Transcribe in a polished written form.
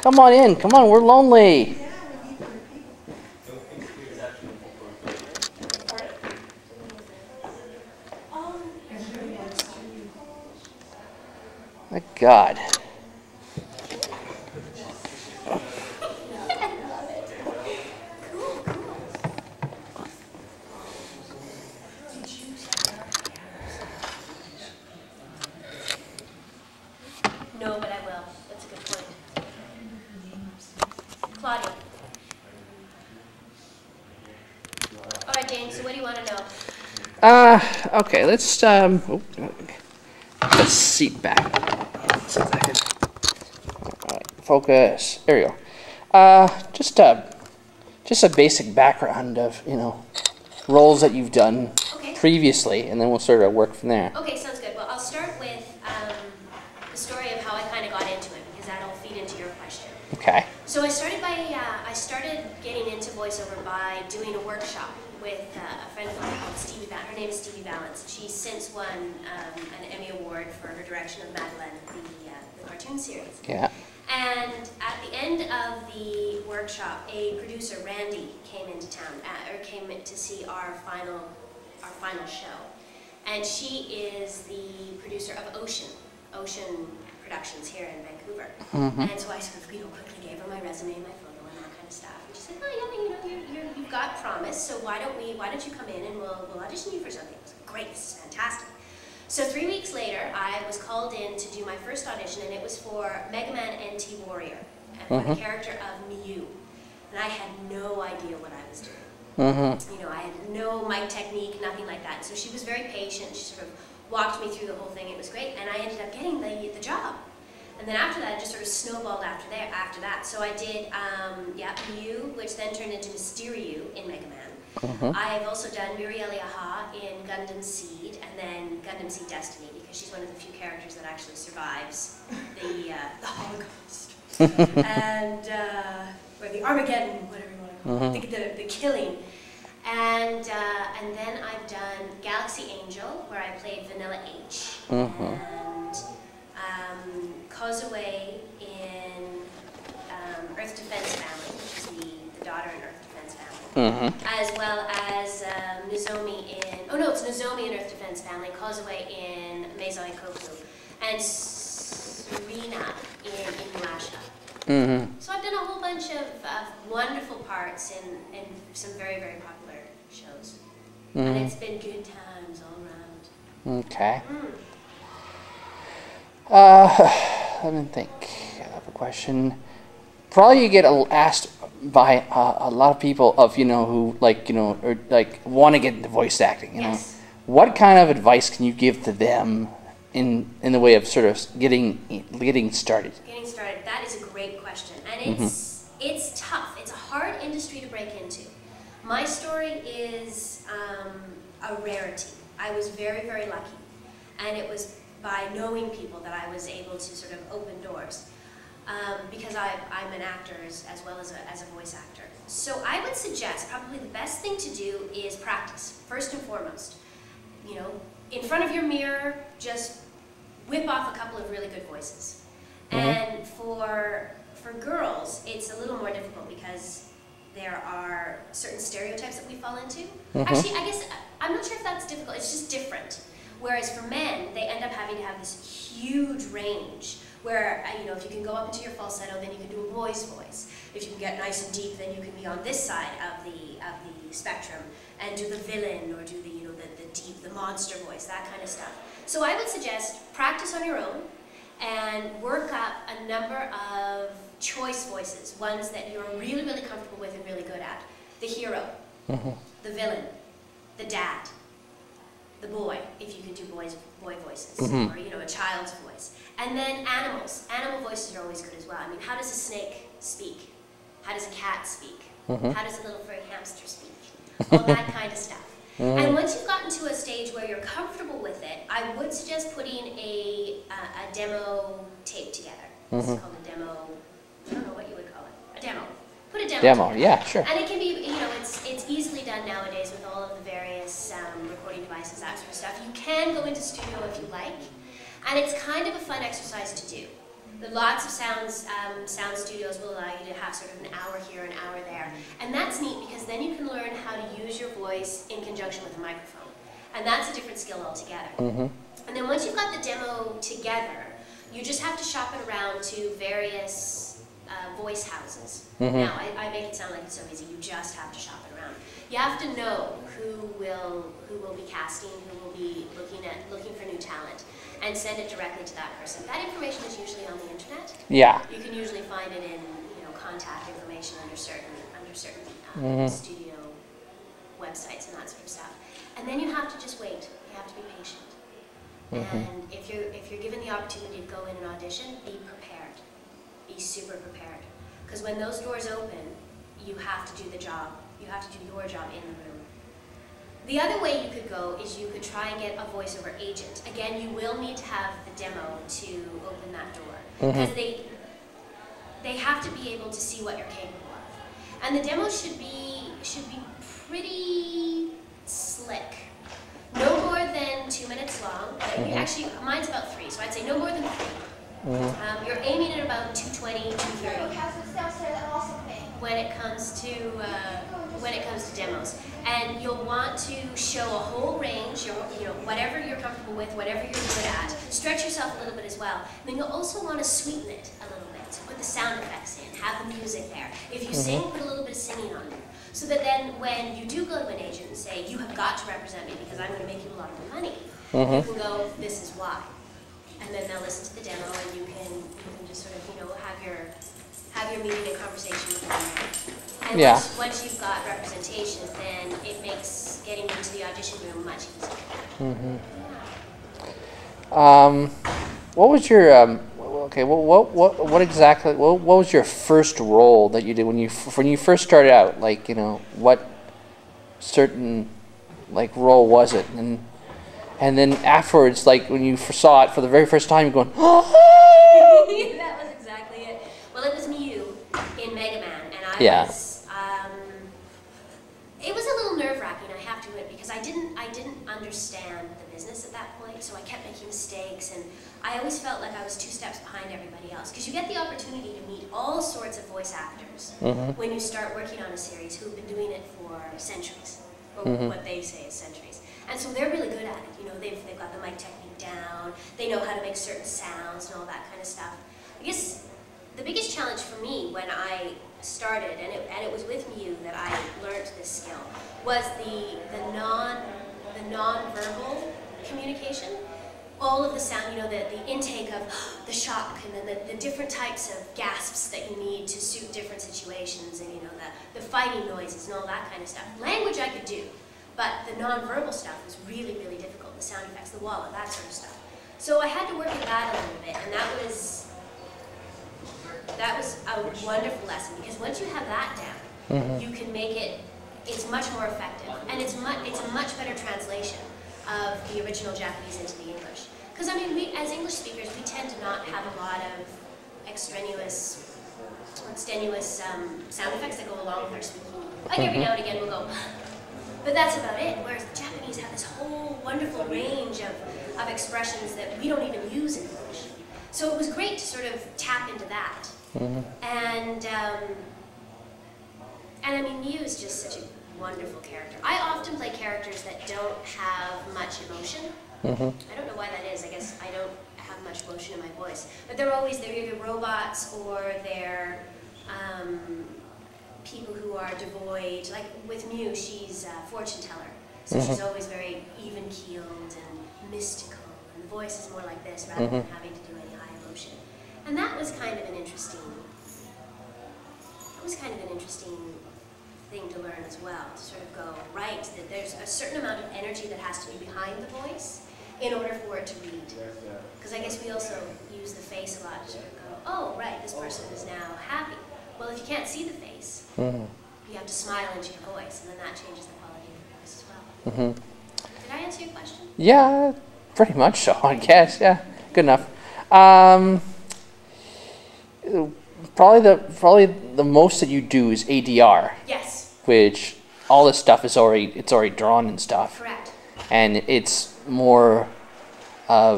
Come on in. Come on, we're lonely. My God. No, but I will. That's a good point. Claudia. All right, Dane, so what do you want to know? Okay, let's, let's seat back. Alright, focus. There we go. Just a basic background of, roles that you've done previously, and then we'll sort of work from there. Okay, sounds good. Well, I'll start with the story of how I kind of got into it, because that'll feed into your question. Okay. So I started getting into voiceover by doing a workshop with a friend of mine called Stevie Valance. Her name is Stevie Valance. She's since won an Emmy Award for her direction of Madeleine, the cartoon series. Yeah. And at the end of the workshop, a producer, Randy, came into town, or came to see our final show. And she is the producer of Ocean Productions here in Vancouver. Mm-hmm. And so I sort of, quickly gave her my resume, my photo, and that kind of stuff. And she said, "Oh yeah, you've got promise. So why don't you come in and we'll audition you for something?" I was like, "Great, this is fantastic." So 3 weeks later, I was called in to do my first audition, and it was for Mega Man NT Warrior, and for the character of Mew. And I had no idea what I was doing. I had no mic technique, nothing like that. So she was very patient. She sort of walked me through the whole thing. It was great, and I ended up getting the job. And then after that, it just sort of snowballed after that. So I did, Mew, which then turned into Mysterio in Mega Man. I've also done Muriel Yaha in Gundam Seed, and then Gundam Seed Destiny, because she's one of the few characters that actually survives the Holocaust. And, or the Armageddon, whatever you want to call it, the killing. And then I've done Galaxy Angel, where I played Vanilla H, and Kozue in Earth Defense Family, which is the daughter in Earth Defense Family, as well as Nozomi it's Nozomi in Earth Defense Family, Kozue in Maison Koku, and Serena in Inuyasha. So I've done a whole bunch of wonderful parts in some very, very popular shows. And it's been good times all around. Okay. Let me think of a question. Probably you get asked by a lot of people of, who want to get into voice acting, Yes. What kind of advice can you give to them in the way of sort of getting started? Getting started, that is a great question. And it's tough. It's a hard industry to break into. My story is a rarity. I was very, very lucky. And it was by knowing people that I was able to sort of open doors. Because I'm an actor as well as a voice actor. So I would suggest probably the best thing to do is practice, first and foremost. In front of your mirror, just whip off a couple of really good voices. And for girls, it's a little more difficult because there are certain stereotypes that we fall into. Actually, I guess, I'm not sure if that's difficult, it's just different. Whereas for men, they end up having to have this huge range where, if you can go up into your falsetto, then you can do a boy's voice. If you can get nice and deep, then you can be on this side of the spectrum and do the villain or do the deep, the monster voice, that kind of stuff. So I would suggest practice on your own and work up a number of choice voices, ones that you're really, really comfortable with and really good at. The hero, the villain, the dad, the boy, if you can do boy voices, or a child's voice. And then animals. Animal voices are always good as well. I mean, how does a snake speak? How does a cat speak? How does a little furry hamster speak? All that kind of stuff. And once you've gotten to a stage where you're comfortable with it, I would suggest putting a demo tape together. This is called a demo, I don't know what you would call it. A demo. Put a demo together. Yeah, sure. And it can be, it's easily done nowadays with all of the various recording devices, that sort of stuff. You can go into studio if you like, and it's kind of a fun exercise to do. Lots of sound studios will allow you to have sort of an hour here, an hour there. And that's neat because then you can learn how to use your voice in conjunction with a microphone. And that's a different skill altogether. And then once you've got the demo together, you just have to shop it around to various voice houses. Now, I make it sound like it's so easy. You just have to shop it around. You have to know who will be casting, who will be looking for new talent, and send it directly to that person. That information is usually on the internet. Yeah. You can usually find it in contact information under certain studio websites and that sort of stuff. And then you have to just wait. You have to be patient. And if you're given the opportunity to go in and audition, be prepared. Be super prepared. Because when those doors open, you have to do the job. You have to do your job in the room. The other way you could go is you could try and get a voiceover agent. Again, you will need to have the demo to open that door. Because they have to be able to see what you're capable of. And the demo should be pretty slick. No more than 2 minutes long. Actually, mine's about 3, so I'd say no more than 3. You're aiming at about 220, 230 when it comes to demos. And you'll want to show a whole range, whatever you're comfortable with, whatever you're good at. Stretch yourself a little bit as well. And then you'll also want to sweeten it a little bit. So put the sound effects in, have the music there. If you sing, put a little bit of singing on there. So that then when you do go to an agent and say, you have got to represent me because I'm going to make you a lot of money, you can go, this is why. And then they'll listen to the demo and you can just sort of, have your meeting and conversation with them. And once you've got representation, then it makes getting into the audition room much easier. What was your what was your first role that you did when you first started out? Like, what certain role was it? And then afterwards, like when you saw it for the very first time, you're going, oh! That was exactly it. Well, it was Mew in Mega Man, and I was. It was a little nerve-wracking, I have to admit, because I didn't understand the business at that point, so I kept making mistakes, and I always felt like I was 2 steps behind everybody else. Because you get the opportunity to meet all sorts of voice actors when you start working on a series who've been doing it for centuries, or what they say is centuries. And so they're really good at it. They've got the mic technique down, they know how to make certain sounds and all that kind of stuff. I guess the biggest challenge for me when I started, and it was with Mew that I learned this skill, was the non-verbal communication. All of the sound, the intake of the shock, and then the different types of gasps that you need to suit different situations, and the fighting noises and all that kind of stuff. Language I could do, but the non-verbal stuff was really, really difficult. The sound effects, the walla, that sort of stuff. So I had to work at that a little bit, and that was a wonderful lesson, because once you have that down, you can make it's much more effective, and it's a much better translation of the original Japanese into the English. Because we, as English speakers, we tend to not have a lot of extraneous or extenuous sound effects that go along with our speaking. Like every now and again we'll go, but that's about it. Whereas the Japanese have this whole wonderful range of expressions that we don't even use in English. So it was great to sort of tap into that. And Mew is just such a wonderful character. I often play characters that don't have much emotion. I don't know why that is. I guess I don't have much emotion in my voice. But they're either robots or they're people who are devoid. Like with Mew, she's a fortune teller. So she's always very even-keeled and mystical. And the voice is more like this rather than having to do any high emotion. And that was kind of an interesting thing to learn as well, to sort of go, right, that there's a certain amount of energy that has to be behind the voice in order for it to read. Because I guess we also use the face a lot to sort of go, oh, right, this person is now happy. Well, if you can't see the face, you have to smile into your voice, and then that changes the quality of your voice as well. Did I answer your question? Yeah, pretty much so, I guess. Yeah, good enough. Probably the most that you do is ADR. Yes. Which all this stuff is already drawn and stuff. Correct. And it's more of